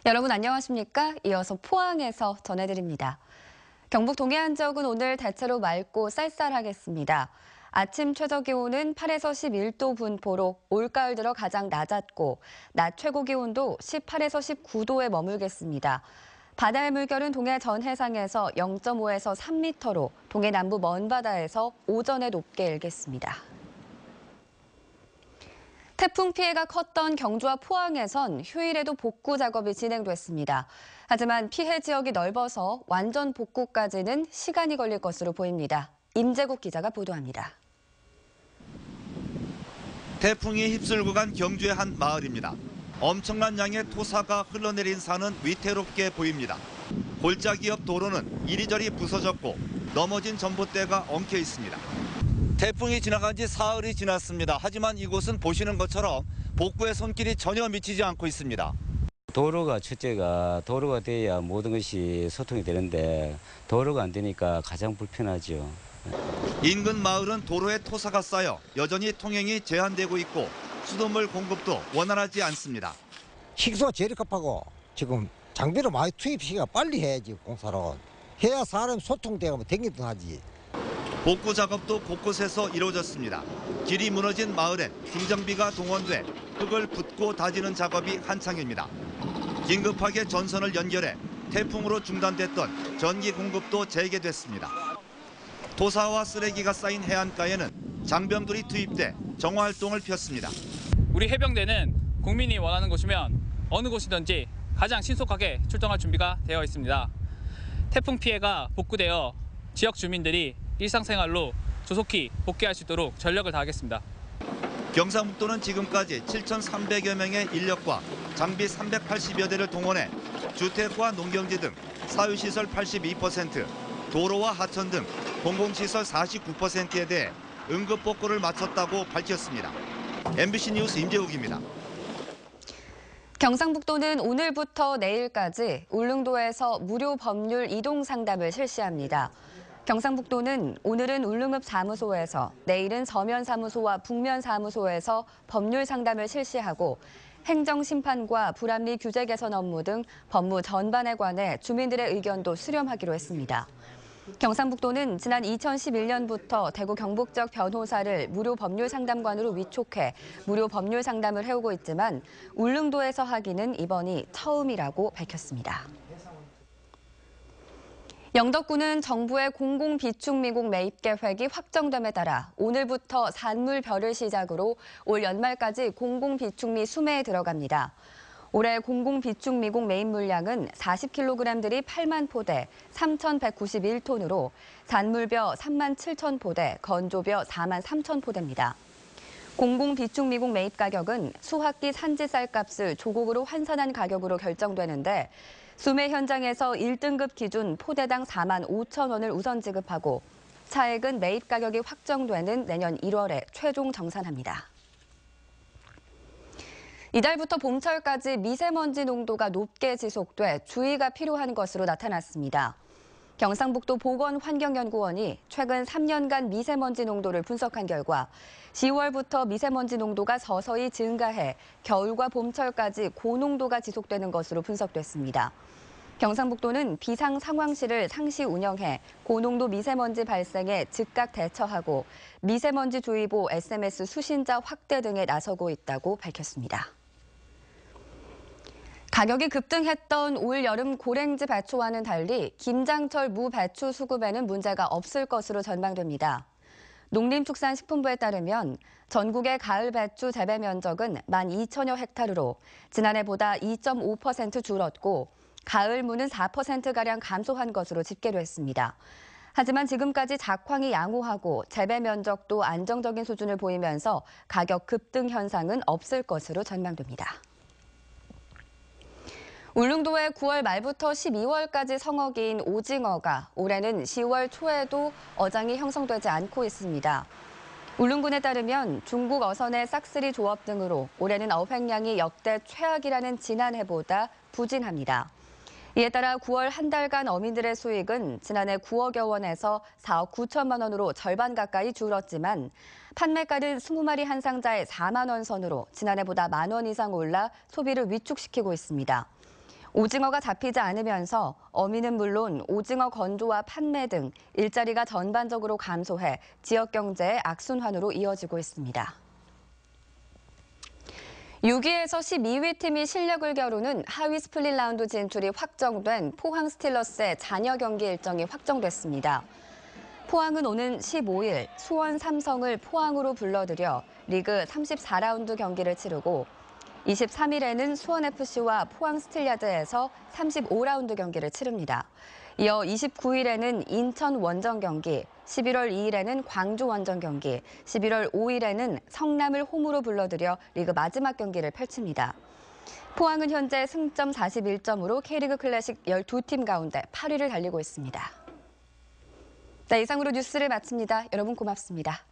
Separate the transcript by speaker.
Speaker 1: 여러분 안녕하십니까? 이어서 포항에서 전해드립니다. 경북 동해안 지역은 오늘 대체로 맑고 쌀쌀하겠습니다. 아침 최저기온은 8에서 11도 분포로 올가을 들어 가장 낮았고 낮 최고 기온도 18에서 19도에 머물겠습니다. 바다의 물결은 동해 전 해상에서 0.5에서 3m로 동해 남부 먼바다에서 오전에 높게 일겠습니다. 태풍 피해가 컸던 경주와 포항에선 휴일에도 복구 작업이 진행됐습니다. 하지만 피해 지역이 넓어서 완전 복구까지는 시간이 걸릴 것으로 보입니다. 임재국 기자가 보도합니다.
Speaker 2: 태풍이 휩쓸고 간 경주의 한 마을입니다. 엄청난 양의 토사가 흘러내린 산은 위태롭게 보입니다. 골짜기 옆 도로는 이리저리 부서졌고 넘어진 전봇대가 엉켜 있습니다. 태풍이 지나간 지 사흘이 지났습니다. 하지만 이곳은 보시는 것처럼 복구의 손길이 전혀 미치지 않고 있습니다.
Speaker 3: 도로가 첫째가 도로가 돼야 모든 것이 소통이 되는데 도로가 안 되니까 가장 불편하죠.
Speaker 2: 인근 마을은 도로에 토사가 쌓여 여전히 통행이 제한되고 있고 수돗물 공급도 원활하지 않습니다.
Speaker 4: 식수가 제일 급하고 지금 장비를 많이 투입시키가 빨리 해야지 공사를. 해야 사람 소통되고 댕기든 하지.
Speaker 2: 복구 작업도 곳곳에서 이루어졌습니다. 길이 무너진 마을엔 중장비가 동원돼 흙을 붓고 다지는 작업이 한창입니다. 긴급하게 전선을 연결해 태풍으로 중단됐던 전기 공급도 재개됐습니다. 토사와 쓰레기가 쌓인 해안가에는 장병들이 투입돼 정화활동을 폈습니다.
Speaker 5: 우리 해병대는 국민이 원하는 곳이면 어느 곳이든지 가장 신속하게 출동할 준비가 되어 있습니다. 태풍 피해가 복구되어 지역 주민들이 일상생활로 조속히 복귀할 수 있도록 전력을 다하겠습니다.
Speaker 2: 경상북도는 지금까지 7,300여 명의 인력과 장비 380여 대를 동원해 주택과 농경지 등 사유시설 82%, 도로와 하천 등 공공시설 49%에 대해 응급복구를 마쳤다고 밝혔습니다. MBC 뉴스 임재욱입니다.
Speaker 1: 경상북도는 오늘부터 내일까지 울릉도에서 무료 법률 이동 상담을 실시합니다. 경상북도는 오늘은 울릉읍 사무소에서 내일은 서면 사무소와 북면 사무소에서 법률 상담을 실시하고 행정심판과 불합리 규제 개선 업무 등 법무 전반에 관해 주민들의 의견도 수렴하기로 했습니다. 경상북도는 지난 2011년부터 대구 경북적 변호사를 무료 법률 상담관으로 위촉해 무료 법률 상담을 해오고 있지만 울릉도에서 하기는 이번이 처음이라고 밝혔습니다. 영덕군은 정부의 공공비축미국 매입 계획이 확정됨에 따라 오늘부터 산물별을 시작으로 올 연말까지 공공비축미 수매에 들어갑니다. 올해 공공비축미국 매입 물량은 40kg들이 8만 포대, 3,191톤으로 산물벼 3만 7천 포대, 건조벼 4만 3천 포대입니다. 공공비축미국 매입 가격은 수확기 산지 쌀값을 조국으로 환산한 가격으로 결정되는데 수매 현장에서 1등급 기준 포대당 4만 5천 원을 우선 지급하고 차액은 매입 가격이 확정되는 내년 1월에 최종 정산합니다. 이달부터 봄철까지 미세먼지 농도가 높게 지속돼 주의가 필요한 것으로 나타났습니다. 경상북도 보건환경연구원이 최근 3년간 미세먼지 농도를 분석한 결과 10월부터 미세먼지 농도가 서서히 증가해 겨울과 봄철까지 고농도가 지속되는 것으로 분석됐습니다. 경상북도는 비상 상황실을 상시 운영해 고농도 미세먼지 발생에 즉각 대처하고 미세먼지 주의보 SMS 수신자 확대 등에 나서고 있다고 밝혔습니다. 가격이 급등했던 올 여름 고랭지 배추와는 달리 김장철 무배추 수급에는 문제가 없을 것으로 전망됩니다. 농림축산식품부에 따르면 전국의 가을 배추 재배 면적은 12,000여 헥타르로 지난해보다 2.5% 줄었고 가을 무는 4%가량 감소한 것으로 집계됐습니다. 하지만 지금까지 작황이 양호하고 재배 면적도 안정적인 수준을 보이면서 가격 급등 현상은 없을 것으로 전망됩니다. 울릉도에 9월 말부터 12월까지 성어기인 오징어가 올해는 10월 초에도 어장이 형성되지 않고 있습니다. 울릉군에 따르면 중국 어선의 싹쓸이 조업 등으로 올해는 어획량이 역대 최악이라는 지난해보다 부진합니다. 이에 따라 9월 한 달간 어민들의 수익은 지난해 9억여 원에서 4억 9천만 원으로 절반 가까이 줄었지만 판매가는 20마리 한 상자에 4만 원 선으로 지난해보다 10,000원 이상 올라 소비를 위축시키고 있습니다. 오징어가 잡히지 않으면서 어민은 물론 오징어 건조와 판매 등 일자리가 전반적으로 감소해 지역 경제의 악순환으로 이어지고 있습니다. 6위에서 12위 팀이 실력을 겨루는 하위 스플릿 라운드 진출이 확정된 포항 스틸러스의 잔여 경기 일정이 확정됐습니다. 포항은 오는 15일 수원 삼성을 포항으로 불러들여 리그 34라운드 경기를 치르고 23일에는 수원FC와 포항 스틸야드에서 35라운드 경기를 치릅니다. 이어 29일에는 인천 원정 경기, 11월 2일에는 광주 원정 경기, 11월 5일에는 성남을 홈으로 불러들여 리그 마지막 경기를 펼칩니다. 포항은 현재 승점 41점으로 K리그 클래식 12팀 가운데 8위를 달리고 있습니다. 네, 이상으로 뉴스를 마칩니다. 여러분 고맙습니다.